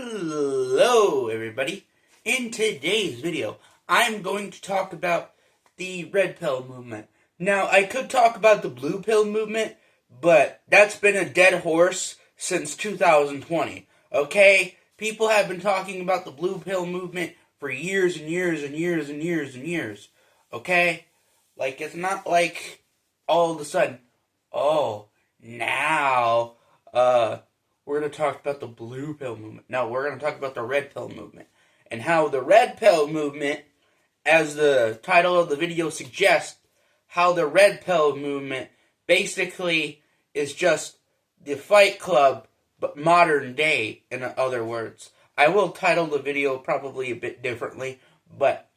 Hello, everybody. In today's video, I'm going to talk about the red pill movement. Now, I could talk about the blue pill movement, but that's been a dead horse since 2020. Okay? People have been talking about the blue pill movement for years and years and years and years and years. Okay? Like, it's not like all of a sudden, now, we're going to talk about the blue pill movement. No, we're going to talk about the red pill movement. And how the red pill movement, as the title of the video suggests, how the red pill movement basically is just the Fight Club, but modern day, in other words. I will title the video probably a bit differently, but,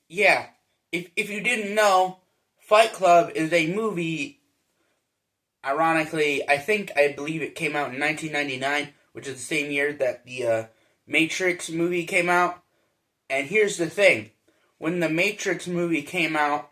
yeah. If you didn't know, Fight Club is a movie. Ironically, I believe it came out in 1999, which is the same year that the Matrix movie came out. And here's the thing. When the Matrix movie came out,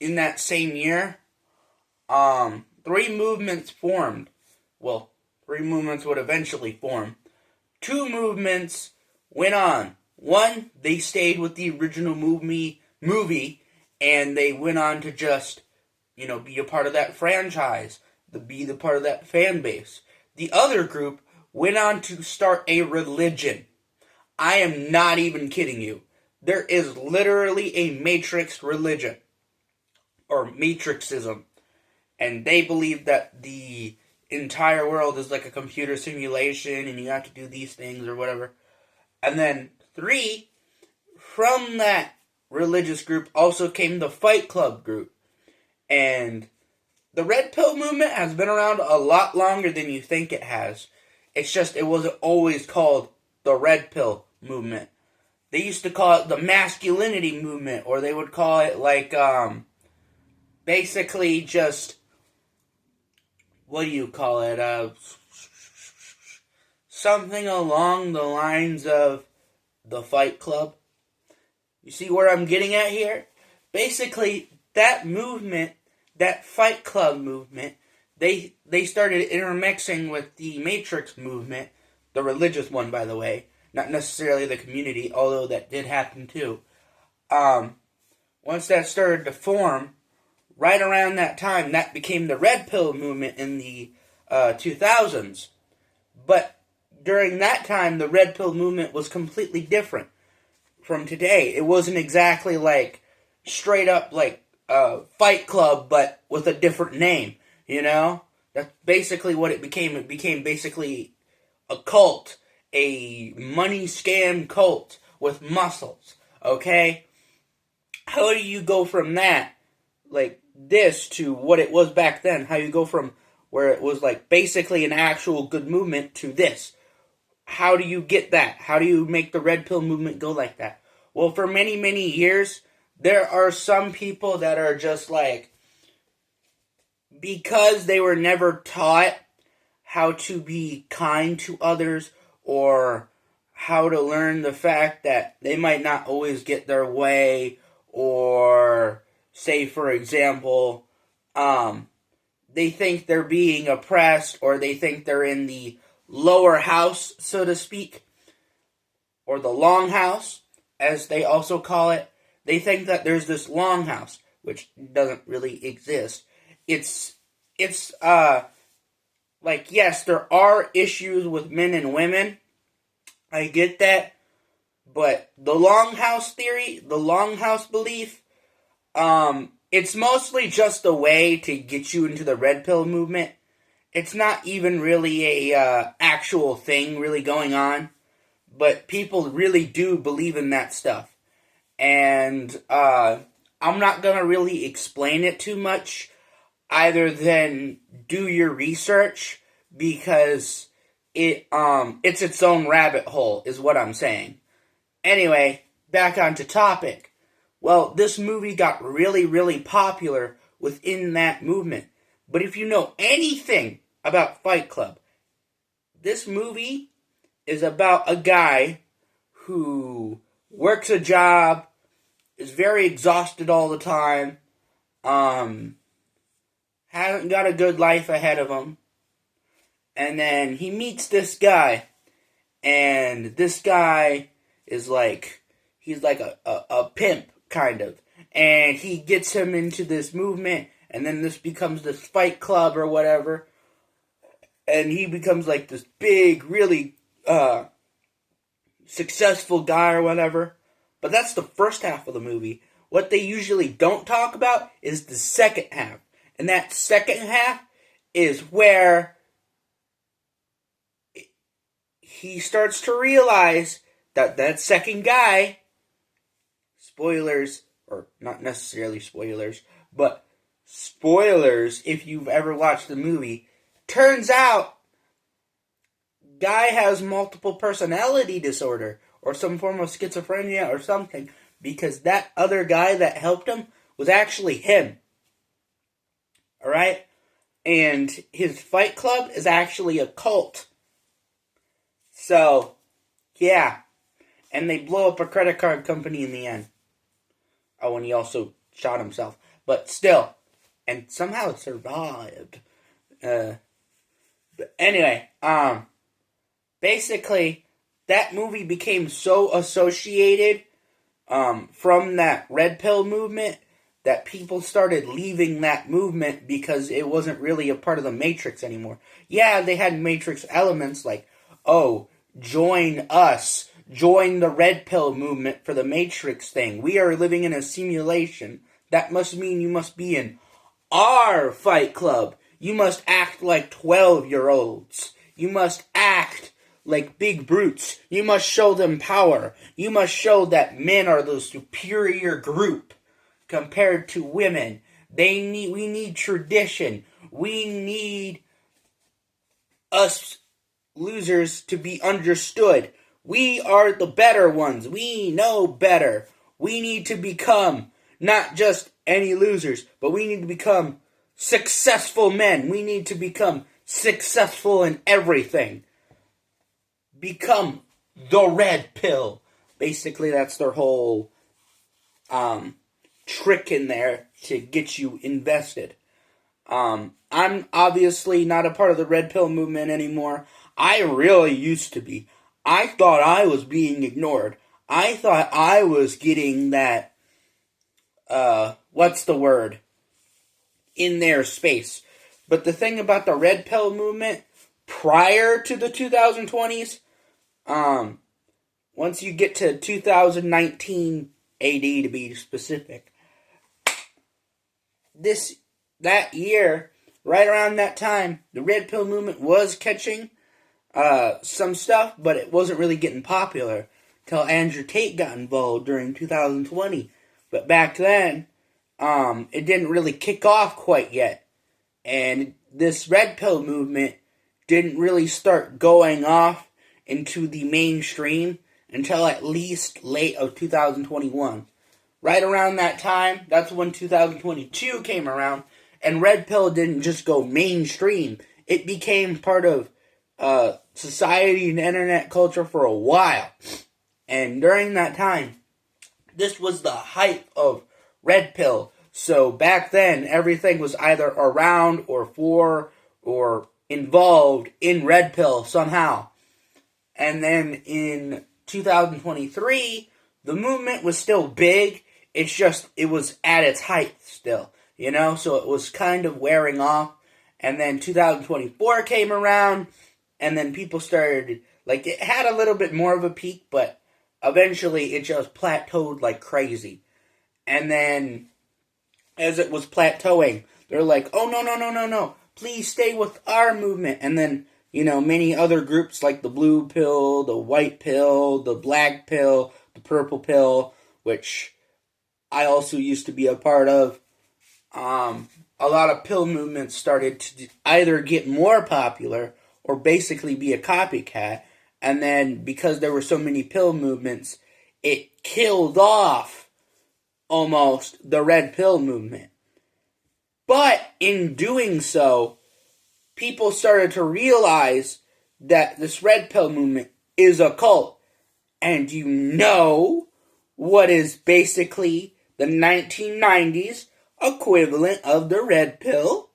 in that same year, three movements formed. Well, three movements would eventually form. Two movements went on. One, they stayed with the original movie, and they went on to just be a part of that franchise, be the part of that fan base. The other group went on to start a religion. I am not even kidding you. There is literally a Matrix religion, or Matrixism, and they believe that the entire world is like a computer simulation, and you have to do these things or whatever. And then three, from that religious group also came the Fight Club group. And the red pill movement has been around a lot longer than you think it has. It's just it wasn't always called the red pill movement. They used to call it the masculinity movement, or they would call it like basically just, what do you call it? Something along the lines of the Fight Club. You see where I'm getting at here? Basically, that movement, that Fight Club movement, they started intermixing with the Matrix movement, the religious one, by the way, not necessarily the community, although that did happen too. Once that started to form, right around that time, that became the red pill movement in the 2000s. But during that time, the red pill movement was completely different from today. It wasn't exactly like straight up like Fight Club, but with a different name, That's basically what it became. It became basically a cult, a money scam cult with muscles, okay? How do you go from that, like this, to what it was back then? How you go from where it was like basically an actual good movement to this? How do you get that? How do you make the red pill movement go like that? Well, for many, many years, there are some people that are just like, because they were never taught how to be kind to others, or how to learn the fact that they might not always get their way, or say, for example, they think they're being oppressed, or they think they're in the lower house, so to speak, or the long house, as they also call it. They think that there's this long house, which doesn't really exist. It's like, yes, there are issues with men and women. I get that. But the long house theory, the long house belief, it's mostly just a way to get you into the red pill movement. It's not even really a actual thing really going on. But people really do believe in that stuff. And I'm not going to really explain it too much, either than do your research, because it's its own rabbit hole, is what I'm saying. Anyway, back onto topic. Well, this movie got really, really popular within that movement. But if you know anything about Fight Club, this movie is about a guy who works a job, is very exhausted all the time, has hasn't got a good life ahead of him. And then he meets this guy. And this guy is like, he's like a pimp, kind of. And he gets him into this movement. And then this becomes this fight club or whatever. And he becomes like this big, really successful guy or whatever. But that's the first half of the movie. What they usually don't talk about is the second half. And that second half is where he starts to realize that that second guy, spoilers, or not necessarily spoilers, but spoilers if you've ever watched the movie, turns out guy has multiple personality disorder or some form of schizophrenia or something, because that other guy that helped him was actually him. Alright? And his fight club is actually a cult. So, yeah. And they blow up a credit card company in the end. Oh, and he also shot himself. But still. And somehow survived. But anyway, basically, that movie became so associated from that red pill movement that people started leaving that movement because it wasn't really a part of the Matrix anymore. Yeah, they had Matrix elements like, oh, join us, join the red pill movement for the Matrix thing. We are living in a simulation. That must mean you must be in our fight club. You must act like 12-year-olds. You must act like big brutes. You must show them power. You must show that men are the superior group compared to women. We need tradition. We need us losers to be understood. We are the better ones. We know better. We need to become not just any losers, but we need to become successful men. We need to become successful in everything. Become the red pill. Basically, that's their whole trick in there to get you invested. I'm obviously not a part of the red pill movement anymore. I really used to be. I thought I was being ignored. I thought I was getting that, what's the word? In their space. But the thing about the red pill movement prior to the 2020s, once you get to 2019 AD to be specific, that year, right around that time, the red pill movement was catching some stuff, but it wasn't really getting popular till Andrew Tate got involved during 2020. But back then, it didn't really kick off quite yet. And this red pill movement didn't really start going off into the mainstream until at least late of 2021. Right around that time, that's when 2022 came around, and red pill didn't just go mainstream. It became part of society and internet culture for a while. And during that time, this was the height of red pill. So back then, everything was either around or for or involved in red pill somehow. And then in 2023, the movement was still big. It's just, it was at its height still, you know? So it was kind of wearing off. And then 2024 came around, and then people started, like, it had a little bit more of a peak, but eventually it just plateaued like crazy. And then, as it was plateauing, they're like, oh, no, please stay with our movement. And then, you know, many other groups like the blue pill, the white pill, the black pill, the purple pill, which I also used to be a part of. A lot of pill movements started to either get more popular or basically be a copycat. And then, because there were so many pill movements, it killed off almost the red pill movement. But in doing so, people started to realize that this red pill movement is a cult. And you know what is basically the 1990s equivalent of the red pill?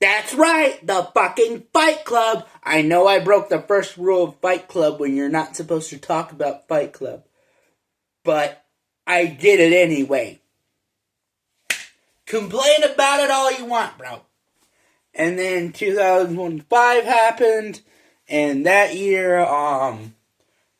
That's right, the fucking Fight Club. I know I broke the first rule of Fight Club when you're not supposed to talk about Fight Club. But I did it anyway. Complain about it all you want, bro. And then 2005 happened, and that year,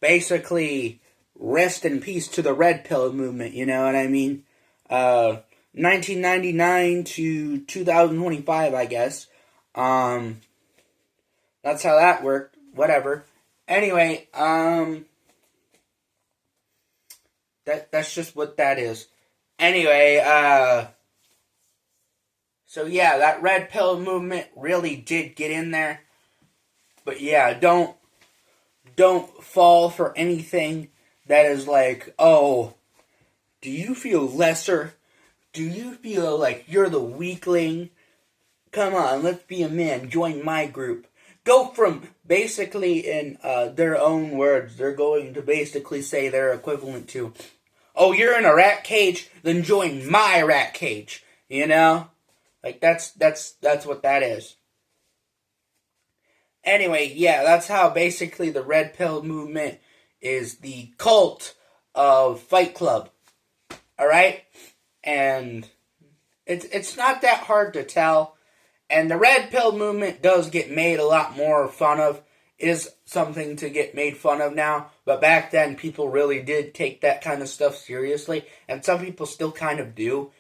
basically, rest in peace to the Red Pill movement, you know what I mean? 1999 to 2025, I guess. That's how that worked. Whatever. Anyway, that's just what that is. Anyway, so yeah, that Red Pill movement really did get in there. But yeah, don't fall for anything that is like, oh, do you feel lesser? Do you feel like you're the weakling? Come on, let's be a man. Join my group. Go from basically in their own words, they're going to basically say they're equivalent to, oh, you're in a rat cage? Then join my rat cage. You know? Like, that's what that is. Anyway, yeah, that's how basically the Red Pill movement is the cult of Fight Club. Alright? And it's not that hard to tell. And the Red Pill movement does get made a lot more fun of. Is something to get made fun of now. But back then, people really did take that kind of stuff seriously. And some people still kind of do.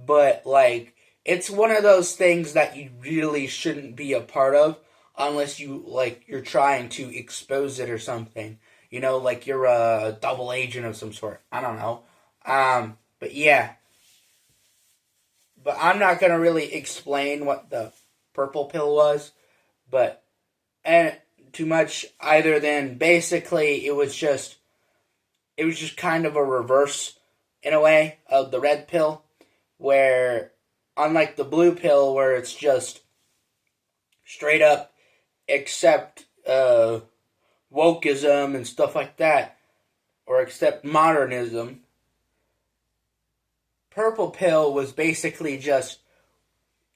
But, like, it's one of those things that you really shouldn't be a part of. Unless you're trying to expose it or something. You know, like you're a double agent of some sort. I don't know. But yeah. But I'm not going to really explain what the purple pill was. And too much either than basically it was just kind of a reverse, in a way, of the red pill. Where, unlike the blue pill, where it's just straight up accept wokeism and stuff like that, or accept modernism, purple pill was basically just,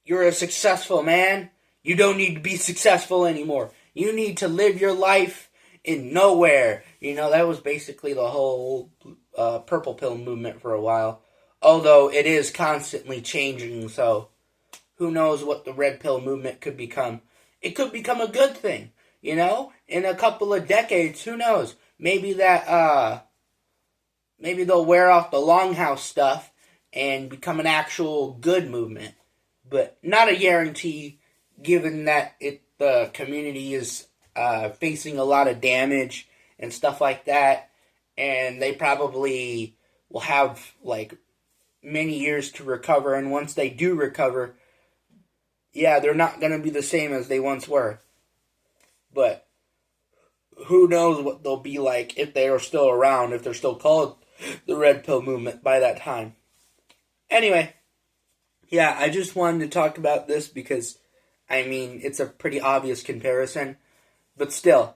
you're a successful man, you don't need to be successful anymore. You need to live your life in nowhere. You know, that was basically the whole purple pill movement for a while. Although it is constantly changing, so who knows what the red pill movement could become. It could become a good thing, you know? In a couple of decades, who knows? Maybe they'll wear off the longhouse stuff and become an actual good movement. But not a guarantee, given that the community is facing a lot of damage and stuff like that. And they probably will have, like, many years to recover. And once they do recover, yeah, they're not going to be the same as they once were. But who knows what they'll be like if they are still around, if they're still called the Red Pill Movement by that time. Anyway, yeah, I just wanted to talk about this because, I mean, it's a pretty obvious comparison. But still,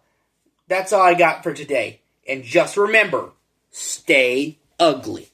that's all I got for today. And just remember, stay ugly.